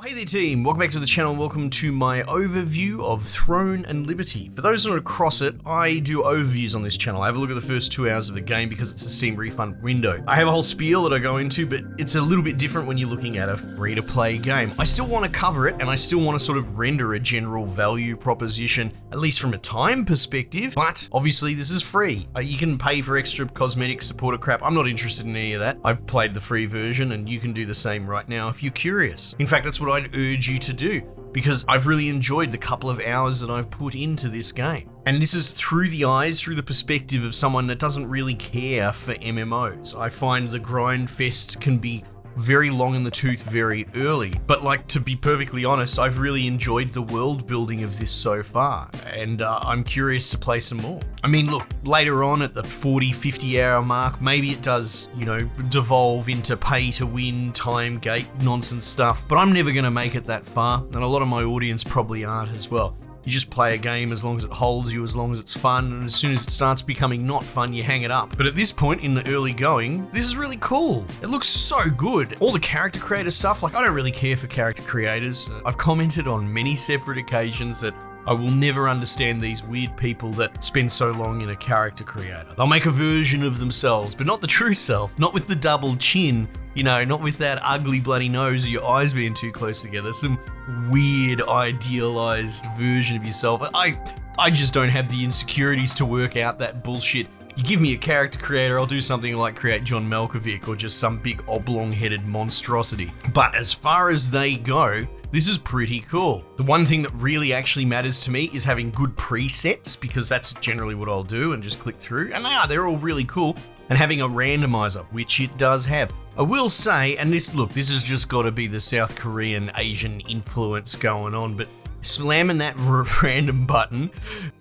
Hey there team, welcome back to the channel and welcome to my overview of Throne and Liberty. For those who are across it, I do overviews on this channel. I have a look at the first 2 hours of the game because it's a Steam refund window. I have a whole spiel that I go into, but it's a little bit different when you're looking at a free-to-play game. I still want to cover it and I still want to sort of render a general value proposition, at least from a time perspective, but obviously this is free. You can pay for extra cosmetic supporter crap. I'm not interested in any of that. I've played the free version and you can do the same right now if you're curious. In fact, that's what I'd urge you to do, because I've really enjoyed the couple of hours that I've put into this game. And this is through the perspective of someone that doesn't really care for MMOs. I find the grind fest can be very long in the tooth very early, but like, to be perfectly honest, I've really enjoyed the world building of this so far, and I'm curious to play some more. I mean, look, later on at the 40-50 hour mark, maybe it does, devolve into pay to win, time gate nonsense stuff, but I'm never gonna make it that far, and a lot of my audience probably aren't as well. You just play a game as long as it holds you, as long as it's fun, and as soon as it starts becoming not fun, you hang it up. But at this point in the early going, this is really cool. It looks so good. All the character creator stuff, like, I don't really care for character creators. I've commented on many separate occasions that I will never understand these weird people that spend so long in a character creator. They'll make a version of themselves, but not the true self, not with the double chin, not with that ugly bloody nose or your eyes being too close together. Some weird idealized version of yourself. I just don't have the insecurities to work out that bullshit. You give me a character creator, I'll do something like create John Malkovich or just some big oblong-headed monstrosity. But as far as they go, this is pretty cool. The one thing that really actually matters to me is having good presets, because that's generally what I'll do and just click through. And they're all really cool. And having a randomizer, which it does have. I will say, and this has just got to be the South Korean Asian influence going on, but slamming that random button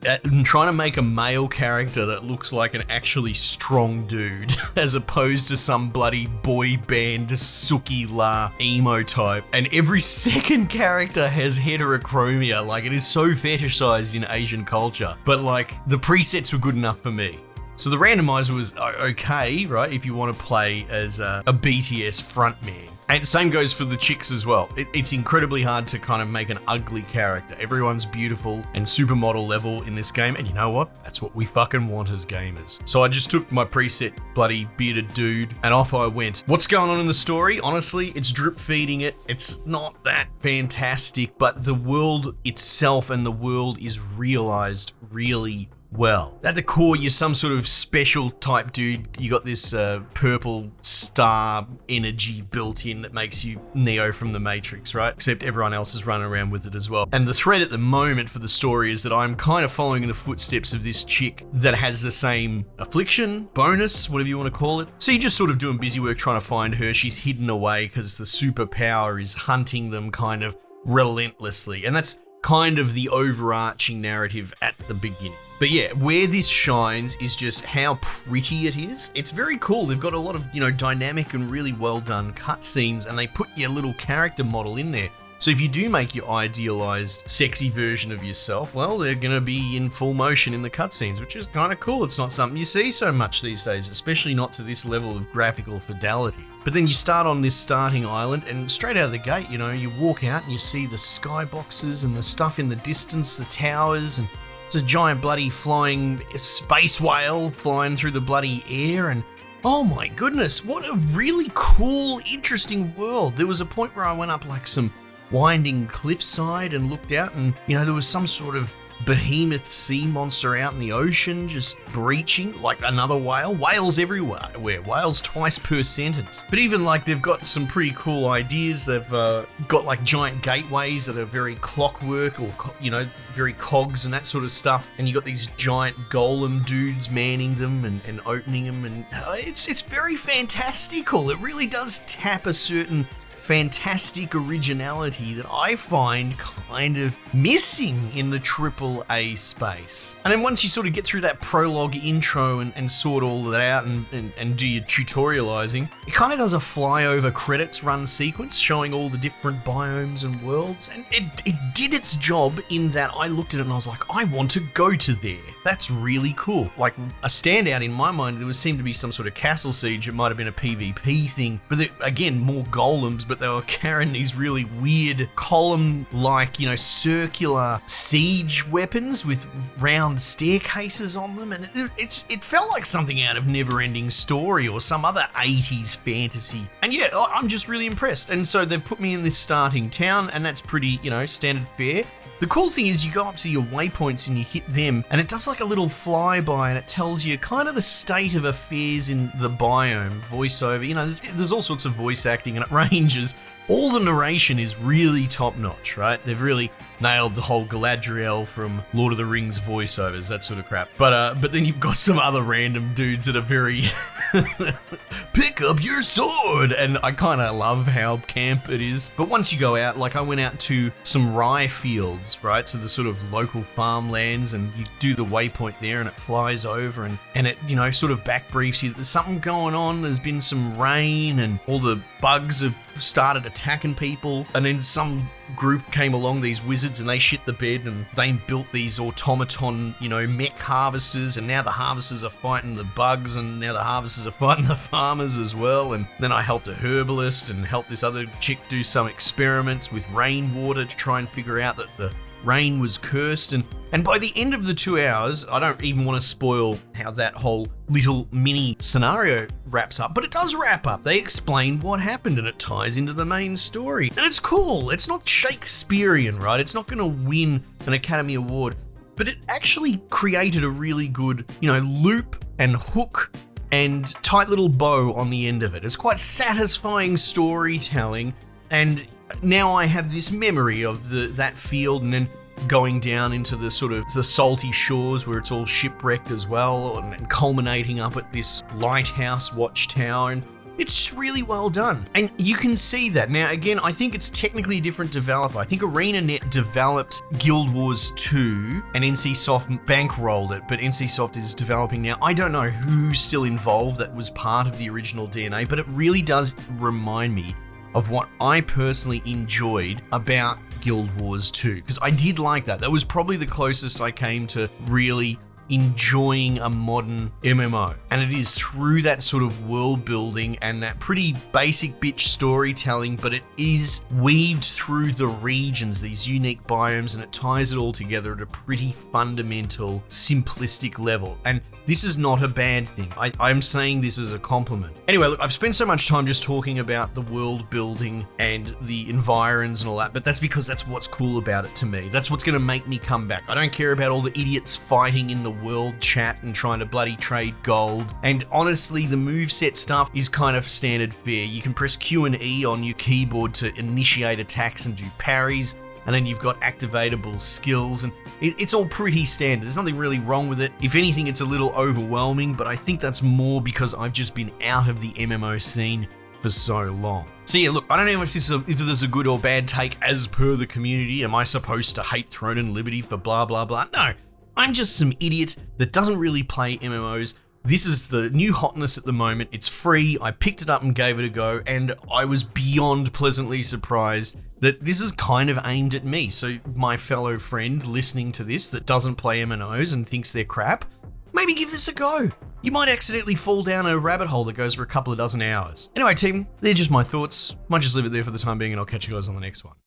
and trying to make a male character that looks like an actually strong dude, as opposed to some bloody boy band Suki La emo type. And every second character has heterochromia, like it is so fetishized in Asian culture. But like, the presets were good enough for me. So the randomizer was okay, right, if you want to play as a BTS frontman. And the same goes for the chicks as well. It's incredibly hard to kind of make an ugly character. Everyone's beautiful and supermodel level in this game, and you know what? That's what we fucking want as gamers. So I just took my preset bloody bearded dude and off I went. What's going on in the story? Honestly, it's drip feeding it. It's not that fantastic, but the world itself and the world is realized really well. At the core, you're some sort of special type dude. You got this purple star energy built in that makes you Neo from the Matrix, right? Except everyone else is running around with it as well. And the thread at the moment for the story is that I'm kind of following in the footsteps of this chick that has the same affliction, bonus, whatever you want to call it. So you're just sort of doing busy work trying to find her. She's hidden away because the superpower is hunting them kind of relentlessly. And that's kind of the overarching narrative at the beginning. But yeah, where this shines is just how pretty it is. It's very cool. They've got a lot of, dynamic and really well done cutscenes, and they put your little character model in there. So if you do make your idealized, sexy version of yourself, well, they're gonna be in full motion in the cutscenes, which is kind of cool. It's not something you see so much these days, especially not to this level of graphical fidelity. But then you start on this starting island, and straight out of the gate, you walk out and you see the skyboxes and the stuff in the distance, the towers, and there's a giant bloody flying space whale flying through the bloody air, and oh my goodness, what a really cool, interesting world. There was a point where I went up like some winding cliffside and looked out, and there was some sort of behemoth sea monster out in the ocean just breaching like another whale. Whales everywhere, whales twice per sentence. But even like, they've got some pretty cool ideas. They've got like giant gateways that are very clockwork, or very cogs and that sort of stuff, and you got these giant golem dudes manning them and opening them, and it's very fantastical. It really does tap a certain fantastic originality that I find kind of missing in the AAA space. And then once you sort of get through that prologue intro and sort all that out and do your tutorializing, it kind of does a flyover credits run sequence showing all the different biomes and worlds, and it did its job in that I looked at it and I was like, I want to go to there. That's really cool. Like, a standout in my mind, there seemed to be some sort of castle siege. It might have been a PvP thing, but again, more golems, but but they were carrying these really weird column-like, circular siege weapons with round staircases on them, and it felt like something out of Neverending Story or some other 80s fantasy. And yeah, I'm just really impressed. And so they've put me in this starting town, and that's pretty, standard fare. The cool thing is you go up to your waypoints and you hit them, and it does like a little flyby, and it tells you kind of the state of affairs in the biome, voiceover. There's all sorts of voice acting, and it ranges. All the narration is really top-notch, right? They've really nailed the whole Galadriel from Lord of the Rings voiceovers, that sort of crap. But then you've got some other random dudes that are very pick up your sword, and I kind of love how camp it is. But once you go out, like I went out to some rye fields, right? So the sort of local farmlands, and you do the waypoint there, and it flies over, and it sort of back briefs you that there's something going on. There's been some rain, and all the bugs have started attacking people, and then some group came along, these wizards, and they shit the bed, and they built these automaton, mech harvesters, and now the harvesters are fighting the bugs, and now the harvesters are fighting the farmers as well. And then I helped a herbalist and helped this other chick do some experiments with rainwater to try and figure out that the rain was cursed, and by the end of the 2 hours, I don't even want to spoil how that whole little mini scenario wraps up, but it does wrap up. They explain what happened, and it ties into the main story, and it's cool. It's not Shakespearean, right? It's not going to win an Academy Award, but it actually created a really good, loop and hook and tight little bow on the end of it. It's quite satisfying storytelling, and now I have this memory of that field, and then going down into the sort of the salty shores where it's all shipwrecked as well, and culminating up at this lighthouse watchtower, and it's really well done. And you can see that. Now, again, I think it's technically a different developer. I think ArenaNet developed Guild Wars 2 and NCSoft bankrolled it, but NCSoft is developing now. I don't know who's still involved that was part of the original DNA, but it really does remind me of what I personally enjoyed about Guild Wars 2, because I did like that. That was probably the closest I came to really enjoying a modern MMO. And it is through that sort of world building and that pretty basic bitch storytelling, but it is weaved through the regions, these unique biomes, and it ties it all together at a pretty fundamental, simplistic level. And this is not a bad thing. I'm saying this as a compliment. Anyway, look, I've spent so much time just talking about the world building and the environs and all that, but that's because that's what's cool about it to me. That's what's going to make me come back. I don't care about all the idiots fighting in the world chat and trying to bloody trade gold. And honestly, the moveset stuff is kind of standard fare. You can press Q and E on your keyboard to initiate attacks and do parries, and then you've got activatable skills, and it's all pretty standard. There's nothing really wrong with it. If anything, it's a little overwhelming, but I think that's more because I've just been out of the MMO scene for so long. So yeah, look, I don't know if this is a good or bad take as per the community. Am I supposed to hate Throne and Liberty for blah, blah, blah? No, I'm just some idiot that doesn't really play MMOs. This is the new hotness at the moment. It's free. I picked it up and gave it a go, and I was beyond pleasantly surprised that this is kind of aimed at me. So my fellow friend listening to this that doesn't play MMOs and thinks they're crap, maybe give this a go. You might accidentally fall down a rabbit hole that goes for a couple of dozen hours. Anyway, team, they're just my thoughts. Might just leave it there for the time being, and I'll catch you guys on the next one.